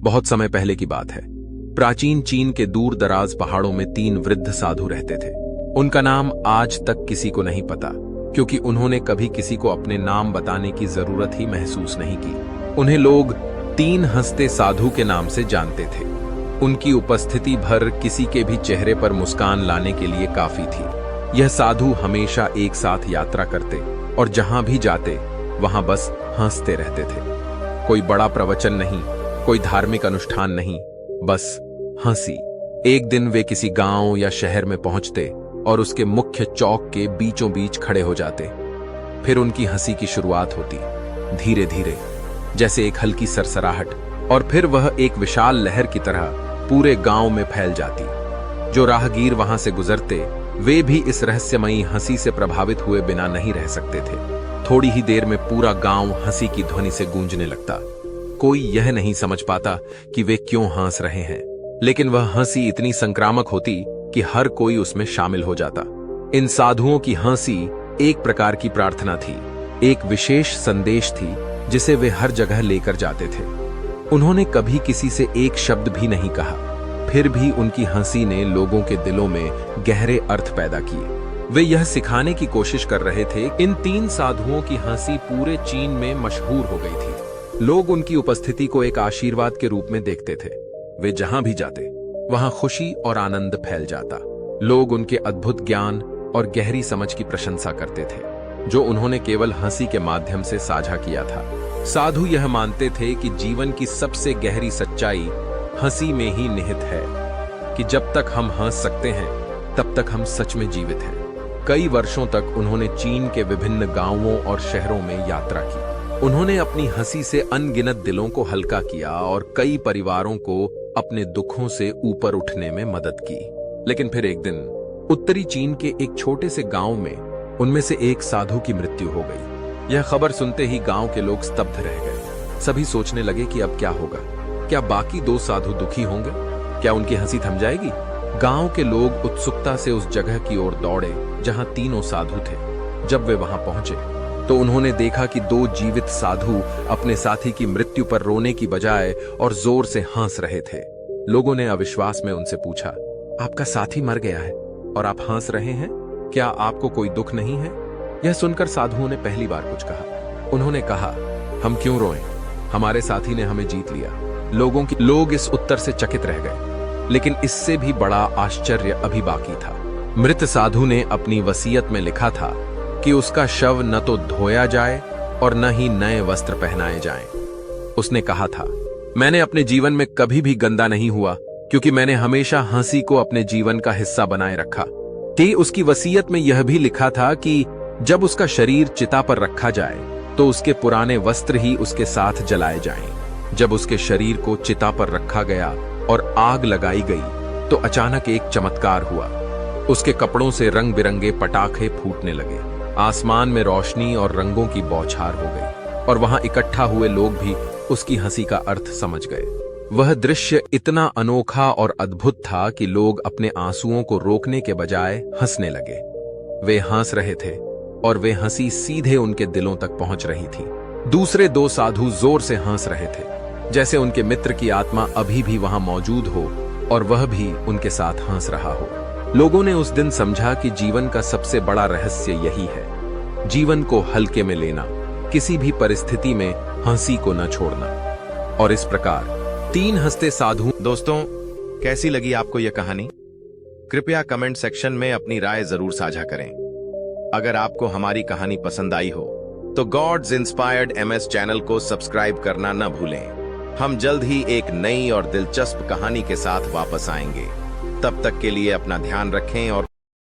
बहुत समय पहले की बात है। प्राचीन चीन के दूर दराज पहाड़ों में 3 वृद्ध साधु रहते थे। उनका नाम आज तक किसी को नहीं पता, क्योंकि उन्होंने कभी किसी को अपने नाम बताने की जरूरत ही महसूस नहीं की। उन्हें लोग 3 हंसते साधु के नाम से जानते थे। उनकी उपस्थिति भर किसी के भी चेहरे पर मुस्कान लाने के लिए काफी थी। यह साधु हमेशा एक साथ यात्रा करते और जहां भी जाते वहां बस हंसते रहते थे। कोई बड़ा प्रवचन नहीं, कोई धार्मिक अनुष्ठान नहीं, बस हंसी। एक दिन वे किसी गांव या शहर में पहुंचते और उसके मुख्य चौक के बीचों बीच खड़े हो जाते। फिर उनकी हंसी की शुरुआत होती, धीरे धीरे, जैसे एक हल्की सरसराहट, और फिर वह एक विशाल लहर की तरह पूरे गांव में फैल जाती। जो राहगीर वहां से गुजरते वे भी इस रहस्यमयी हंसी से प्रभावित हुए बिना नहीं रह सकते थे। थोड़ी ही देर में पूरा गांव हंसी की ध्वनि से गूंजने लगता। कोई यह नहीं समझ पाता कि वे क्यों हंस रहे हैं, लेकिन वह हंसी इतनी संक्रामक होती कि हर कोई उसमें शामिल हो जाता। इन साधुओं की हंसी एक प्रकार की प्रार्थना थी, एक विशेष संदेश थी जिसे वे हर जगह लेकर जाते थे। उन्होंने कभी किसी से एक शब्द भी नहीं कहा, फिर भी उनकी हंसी ने लोगों के दिलों में गहरे अर्थ पैदा किए। वे यह सिखाने की कोशिश कर रहे थे। इन 3 साधुओं की हंसी पूरे चीन में मशहूर हो गई थी। लोग उनकी उपस्थिति को एक आशीर्वाद के रूप में देखते थे। वे जहां भी जाते वहां खुशी और आनंद फैल जाता। लोग उनके अद्भुत ज्ञान और गहरी समझ की प्रशंसा करते थे, जो उन्होंने केवल हंसी के माध्यम से साझा किया था। साधु यह मानते थे कि जीवन की सबसे गहरी सच्चाई हंसी में ही निहित है, कि जब तक हम हंस सकते हैं तब तक हम सच में जीवित हैं। कई वर्षों तक उन्होंने चीन के विभिन्न गांवों और शहरों में यात्रा की। उन्होंने अपनी हंसी से अनगिनत दिलों को हल्का किया और कई परिवारों को अपने दुखों से ऊपर उठने में मदद की। लेकिन फिर एक दिन उत्तरी चीन के एक छोटे से गांव में उनमें से एक साधु की मृत्यु हो गई। यह खबर सुनते ही गांव के लोग स्तब्ध रह गए। सभी सोचने लगे कि अब क्या होगा। क्या बाकी 2 साधु दुखी होंगे? क्या उनकी हंसी थम जाएगी? गांव के लोग उत्सुकता से उस जगह की ओर दौड़े जहां तीनों साधु थे। जब वे वहां पहुंचे तो उन्होंने देखा कि 2 जीवित साधु अपने साथी की मृत्यु पर रोने की बजाय और जोर से हंस रहे थे। लोगों ने अविश्वास में उनसे पूछा, आपका साथी मर गया है और आप हंस रहे हैं? क्या आपको कोई दुख नहीं है? यह सुनकर साधुओं ने पहली बार कुछ कहा। उन्होंने कहा, हम क्यों रोएं? हमारे साथी ने हमें जीत लिया। लोग इस उत्तर से चकित रह गए। लेकिन इससे भी बड़ा आश्चर्य अभी बाकी था। मृत साधु ने अपनी वसीयत में लिखा था कि उसका शव न तो धोया जाए और न ही नए वस्त्र पहनाए जाएं। उसने कहा था, मैंने अपने जीवन में कभी भी गंदा नहीं हुआ, क्योंकि मैंने हमेशा हंसी को अपने जीवन का हिस्सा बनाए रखा। उसकी वसीयत में यह भी लिखा था कि जब उसका शरीर चिता पर रखा जाए तो उसके पुराने वस्त्र ही उसके साथ जलाए जाएं। जब उसके शरीर को चिता पर रखा गया और आग लगाई गई तो अचानक एक चमत्कार हुआ। उसके कपड़ों से रंग बिरंगे पटाखे फूटने लगे। आसमान में रोशनी और रंगों की बौछार हो गई और वहां इकट्ठा हुए लोग भी उसकी हंसी का अर्थ समझ गए। वह दृश्य इतना अनोखा और अद्भुत था कि लोग अपने आंसुओं को रोकने के बजाय हंसने लगे। वे हंस रहे थे और वे हंसी सीधे उनके दिलों तक पहुंच रही थी। दूसरे 2 साधु जोर से हंस रहे थे, जैसे उनके मित्र की आत्मा अभी भी वहां मौजूद हो और वह भी उनके साथ हंस रहा हो। लोगों ने उस दिन समझा कि जीवन का सबसे बड़ा रहस्य यही है, जीवन को हल्के में लेना, किसी भी परिस्थिति में हंसी को न छोड़ना। और इस प्रकार 3 हंसते साधु। दोस्तों, कैसी लगी आपको यह कहानी? कृपया कमेंट सेक्शन में अपनी राय जरूर साझा करें। अगर आपको हमारी कहानी पसंद आई हो तो गॉड्स इंस्पायर्ड MS चैनल को सब्सक्राइब करना न भूलें। हम जल्द ही एक नई और दिलचस्प कहानी के साथ वापस आएंगे। तब तक के लिए अपना ध्यान रखें और